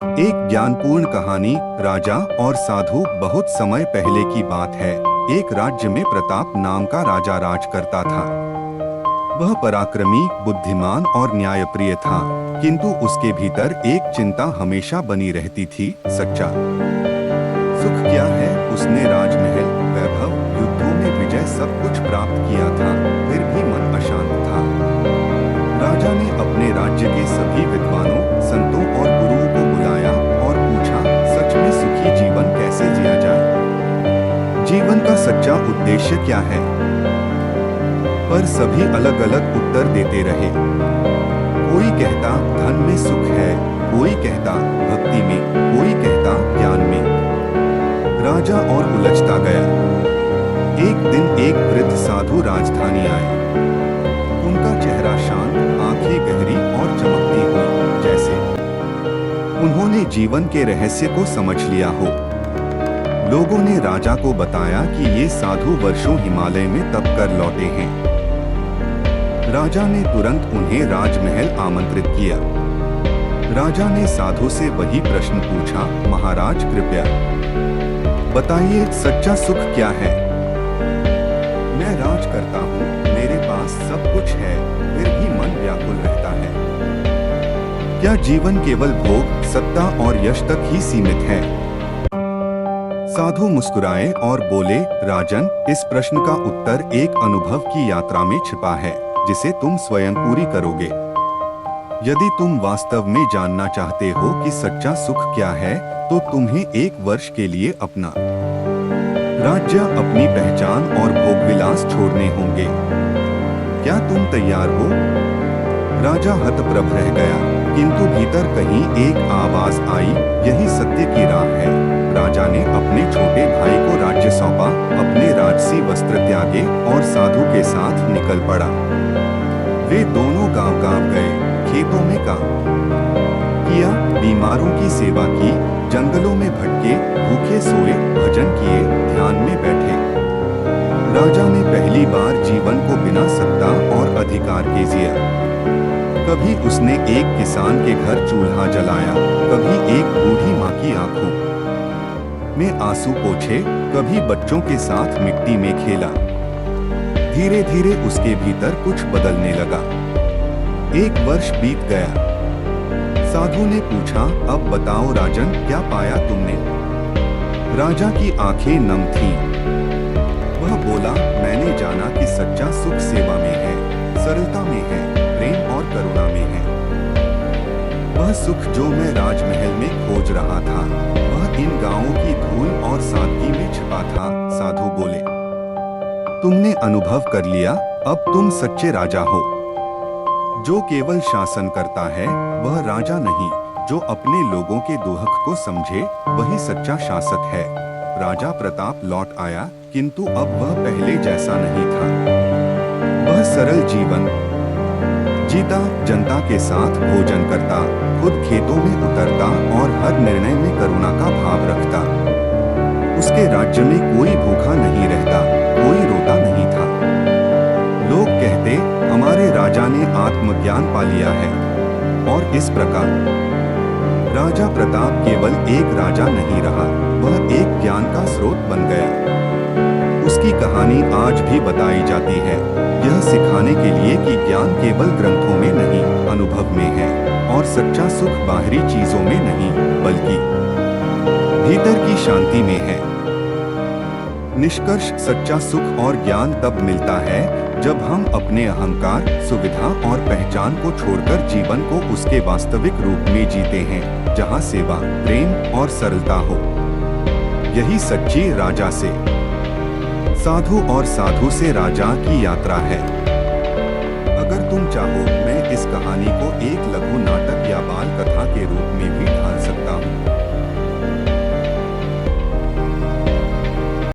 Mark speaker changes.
Speaker 1: एक ज्ञानपूर्ण कहानी। राजा और साधु। बहुत समय पहले की बात है। एक राज्य में प्रताप नाम का राजा राज करता था। वह पराक्रमी, बुद्धिमान और न्यायप्रिय था, किंतु उसके भीतर एक चिंता हमेशा बनी रहती थी, सच्चा सुख क्या है। उसने राजमहल, वैभव, युद्धों में विजय सब कुछ प्राप्त किया था, फिर भी मन अशांत था। राजा ने अपने राज्य के सभी विद्वानों, संतों और गुरुओं को बुलाया और पूछा, सच में सुखी जीवन कैसे जिया जाए? जीवन का सच्चा उद्देश्य क्या है? पर सभी अलग अलग उत्तर देते रहे। कोई कहता धन में सुख है, कोई कहता भक्ति में, कोई कहता ज्ञान में। राजा और उलझता गया। एक दिन एक वृद्ध साधु राजधानी आए। उनका चेहरा शांत, आंखें गहरी और चमकती हुई, जैसे उन्होंने जीवन के रहस्य को समझ लिया हो। लोगों ने राजा को बताया कि ये साधु वर्षों हिमालय में तप कर लौटे हैं। राजा ने तुरंत उन्हें राजमहल आमंत्रित किया। राजा ने साधु से वही प्रश्न पूछा, महाराज कृपया बताइए, सच्चा सुख क्या है? मैं राज करता हूँ, मेरे पास सब कुछ है, फिर भी मन व्याकुल रहता है। क्या जीवन केवल भोग, सत्ता और यश तक ही सीमित है? साधु मुस्कुराए और बोले, राजन, इस प्रश्न का उत्तर एक अनुभव की यात्रा में छिपा है, जिसे तुम स्वयं पूरी करोगे। यदि तुम वास्तव में जानना चाहते हो कि सच्चा सुख क्या है, तो तुम्हें एक वर्ष के लिए अपना राज्य, अपनी पहचान और भोगविलास छोड़ने होंगे। क्या तुम तैयार हो? राजा हतप्रभ रह गया, किंतु भीतर कहीं एक आवाज आई, यही सत्य की राह है। राजा ने अपने छोटे भाई को राज्य सौंपा, अपने राजसी वस्त्र त्यागे और साधु के साथ निकल पड़ा। वे दोनों गांव-गांव गए, खेतों में काम किया, बीमारों की सेवा की, जंगलों में भटके, भूखे सोए, भजन किए, ध्यान में बैठे। राजा ने पहली बार जीवन को बिना सत्ता और अधिकार के जिया। कभी उसने एक किसान के घर चूल्हा जलाया, कभी एक बूढ़ी माँ की आंखों में आंसू पोंछे, कभी बच्चों के साथ मिट्टी में खेला। धीरे धीरे उसके भीतर कुछ बदलने लगा। एक वर्ष बीत गया। साधु ने पूछा, अब बताओ राजन, क्या पाया तुमने? राजा की आंखें नम थीं। वह बोला, मैंने जाना कि सच्चा सुख सेवा में है, सरलता में है, प्रेम और करुणा में है। वह सुख जो मैं राजमहल में खोज रहा था, वह इन गांवों की धूल और सादगी में छिपा था। साधु बोले, तुमने अनुभव कर लिया, अब तुम सच्चे राजा हो। जो केवल शासन करता है वह राजा नहीं, जो अपने लोगों के दुख को समझे वही सच्चा शासक है। राजा प्रताप लौट आया, किंतु अब वह पहले जैसा नहीं था। वह सरल जीवन जीता, जनता के साथ भोजन करता, खुद खेतों में उतरता और हर निर्णय में करुणा का भाव रखता। उसके राज्य में कोई भूखा नहीं रहता, कोई रोता नहीं था। लोग कहते, हमारे राजा ने आत्मज्ञान पा लिया है। और इस प्रकार राजा प्रताप केवल एक राजा नहीं रहा, वह एक ज्ञान का स्रोत बन गया। उसकी कहानी आज भी बताई जाती है, यह सिखाने के लिए कि ज्ञान केवल ग्रंथों में नहीं, अनुभव में है, और सच्चा सुख बाहरी चीजों में नहीं, बल्कि भीतर की शांति में है। निष्कर्ष, सच्चा सुख और ज्ञान तब मिलता है जब हम अपने अहंकार, सुविधा और पहचान को छोड़कर जीवन को उसके वास्तविक रूप में जीते हैं, जहां सेवा, प्रेम और सरलता हो। यही सच्ची राजा से साधु और साधु से राजा की यात्रा है। अगर तुम चाहो, मैं इस कहानी को एक लघु नाटक या बाल कथा के रूप में भी ढाल सकता हूँ।